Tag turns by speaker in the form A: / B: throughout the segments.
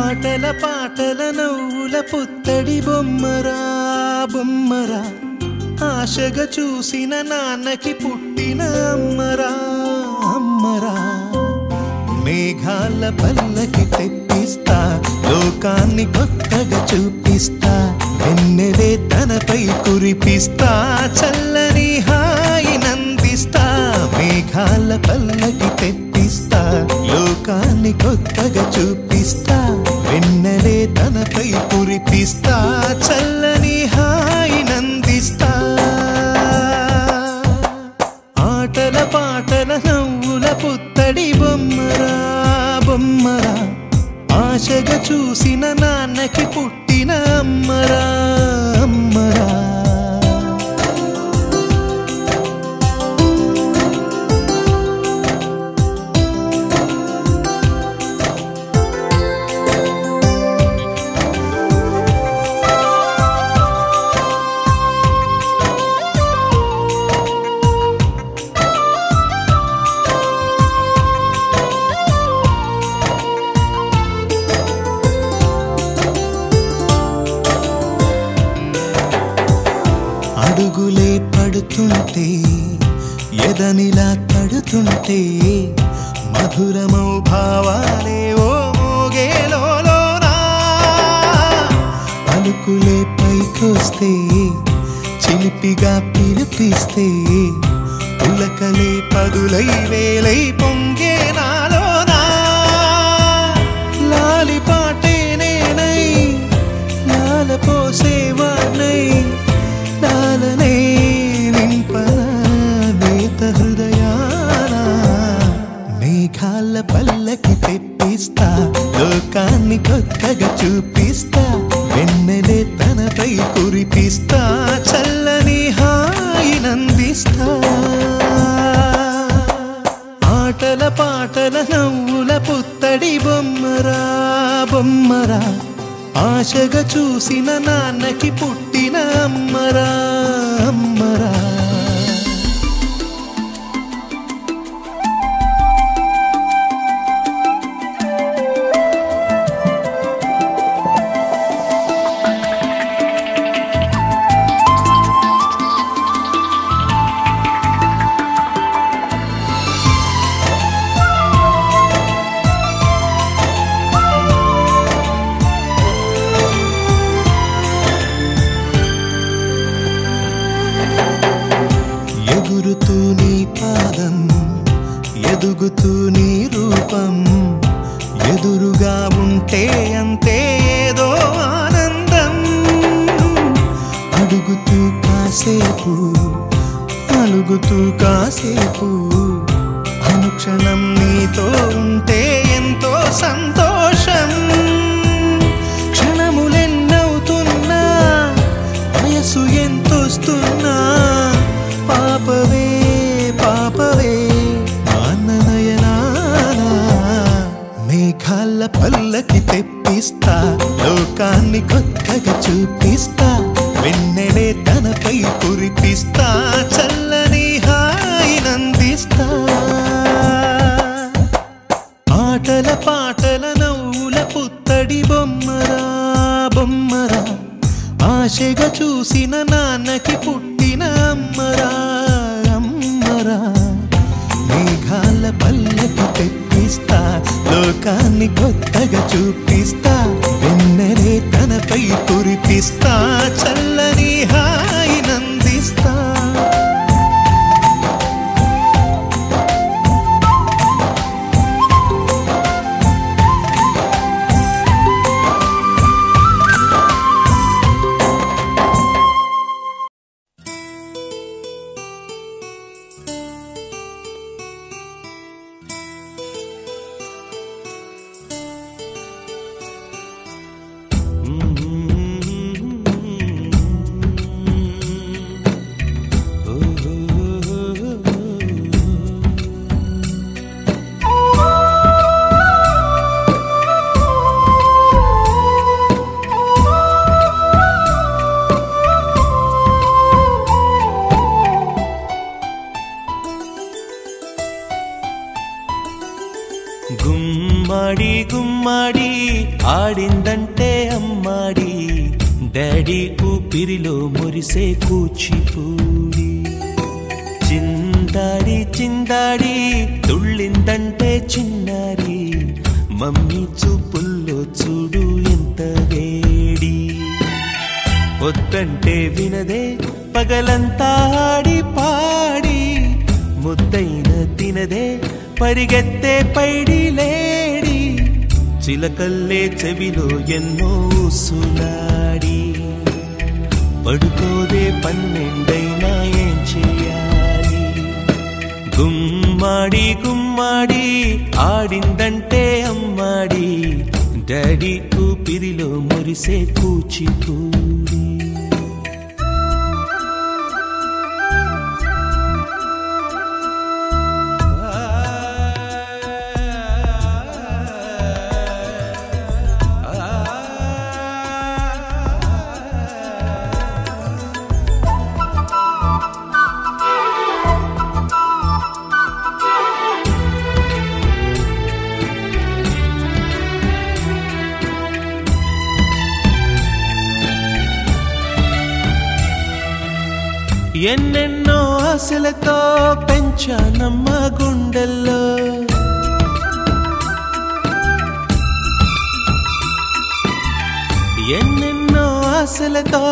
A: ఆటల పాటల నవ్వుల పుత్తడి బొమ్మరా బొమ్మరా, ఆశగా చూసిన నాన్నకి పుట్టిన అమ్మరా అమ్మరా. మేఘాల పల్లకి తెప్పిస్తా, లోకాన్ని కొత్తగా చూపిస్తా, వెన్నెలే తనపై కురిపిస్తా, చల్లని హాయి నందిస్తా. మేఘాల పల్లకి తెప్పిస్తా, లోకాన్ని కొత్తగా చూపిస్తా, వెన్నెలే తనపై కురిపిస్తా, చల్లని హాయి నందిస్తా. ఆటల పాటల నవ్వుల పుత్తడి బొమ్మరా బొమ్మరా, ఆశగా చూసిన నాన్నకి పుట్టిన అమ్మరా అమ్మరా. అడుగులే పడుతుంటే ఎదనిలా తడుతుంటే, మధురమౌ భావాలే ఓ మోగేలోనా. పలుకులే పైకొస్తే చిలిపిగా పిలిపిస్తే, పులకలే పదులై వేలై పొంగే నాలోనా. లాలి పాటే నేనై లాల పోసేవాణ్ణై, లాలనే నింపన నేత హృదయాన. మేఘాల పల్లకి తెప్పిస్తా, లోకాన్ని కొత్తగా చూపిస్తా, వెన్నెలే తనపై కురిపిస్తా, చల్లని హాయి నందిస్తా. ఆటల పాటల నవ్వుల పుత్తడి బొమ్మరా బొమ్మరా, ఆశగా చూసిన నాన్నకి పుట్టిన అమ్మరా అమ్మరా. ఎగురుతూ నీ పాదం, ఎదుగుతూ నీ రూపం, ఎదురుగా ఉంటే అంతే ఏదో ఆనందం. అడుగుతూ కాసేపు, అలుగుతూ కాసేపు, అనుక్షణం నీతో ఉంటే ఎంతో సంతోషం. క్షణములెన్నవుతున్నా, వయసు ఎంతొస్తున్నా, పాపవే పాపవే మాననయనానా. మేఘాల పల్లకి తెప్పిస్తా, లోకాన్ని కొత్తగా చూపిస్తా, వెన్నెలే తనపై కురిపిస్తా, చల్లని హాయి నందిస్తా. ఆటల పాటల నవ్వుల పుత్తడి బొమ్మరా బొమ్మరా, ఆశగా చూసిన నాన్నకి పుట్టిన అమ్మరా అమ్మరా. మేఘాల పల్లకి తెప్పిస్తా, లోకాన్ని కొత్తగా చూపిస్తా, వెన్నెలే తనపై కురిపిస్తా, చల్లని హాయి నందిస్తా. గుమ్మాడి గుమ్మాడి ఆడిందంటే అమ్మాడి డాడీ ఊపిరిలో మురిసే కూచిపూడి చిందాడి చిందాడి తుళ్ళిందంటే చిన్నారి మమ్మీ చూపుల్లో చూడు ఎంత వేడి వద్దంటే వినదే పగలంతా ఆడి పాడి ముద్దైన తినదే పరిగెత్తే పైడి లేడి చిలకల్లే చెవిలో ఎన్నో సులాడి పడుకోదే పన్నెండైనా ఏం చేయాలి గుమ్మాడి గుమ్మాడి ఆడిందంటే అమ్మాడి డాడీ ఊపిరిలో మురిసే కూచిపూడి ఎన్నెన్నో ఆశలతో పెంచానమ్మ గుండెల్లో ఎన్నెన్నో ఆశలతో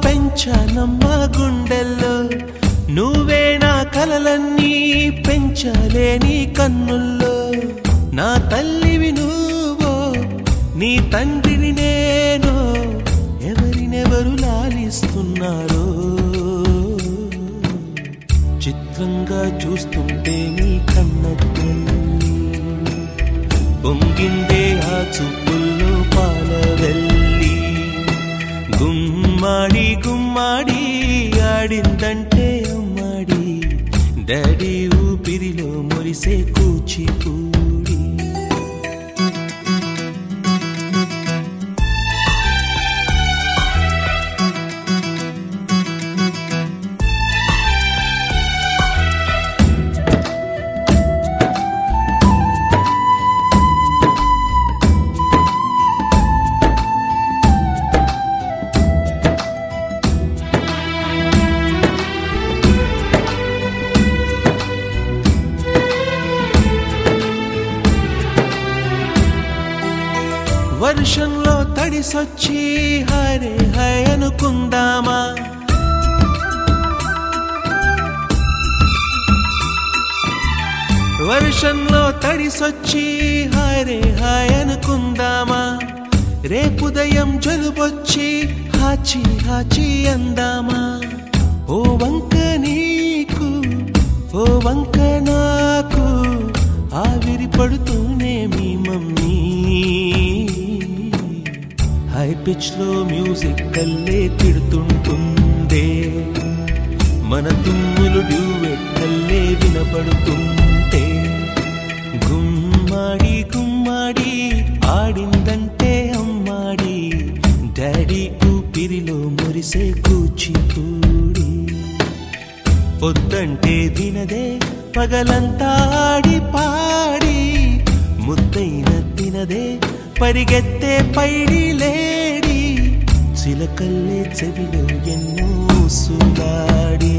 A: పెంచానమ్మ గుండెల్లో నువ్వే నా కలలన్నీ పెంచాలే నీ కన్నుల్లో నా తల్లివి నువ్వో నీ తండ్రిని నేను ఎవరినెవరు లాలిస్తున్నారో చిత్రంగా చూస్తుంటే నీ కన్నట్టు పొంగిందే ఆ చూపుల్లో పాలవెల్లి గుమ్మాడి గుమ్మాడి ఆడిందంటే అమ్మాడి డాడీ ఊపిరిలో మురిసే కూచిపూడి వర్షంలో తడిసొచ్చి హరే హై అనుకుందామా వర్షంలో తడిసొచ్చి హరే హై అనుకుందామా రేపుదయం జలుబొచ్చి హాచి హాచి అందామా ఓ వంక నీకు ఓ వంక నాకు ఆవిరి పడుతూనే మీ మమ్మీ హై పిచ్ లో మ్యూజిక్ కల్లే తిడుతుంటుందే మన తుమ్ములు డ్యూయెట్ కల్లే వినపడుతుంటే గుమ్మాడి గుమ్మాడి ఆడిందంటే అమ్మాడి డాడీ ఊపిరిలో మురిసే కూచిపూడి వద్దంటే వినదే పగలంతా ఆడి పాడి ముద్దైన తినదే పరిగెత్తే పైడి లేడి చిలకల్లే చెవిలో ఎన్నో సులాడి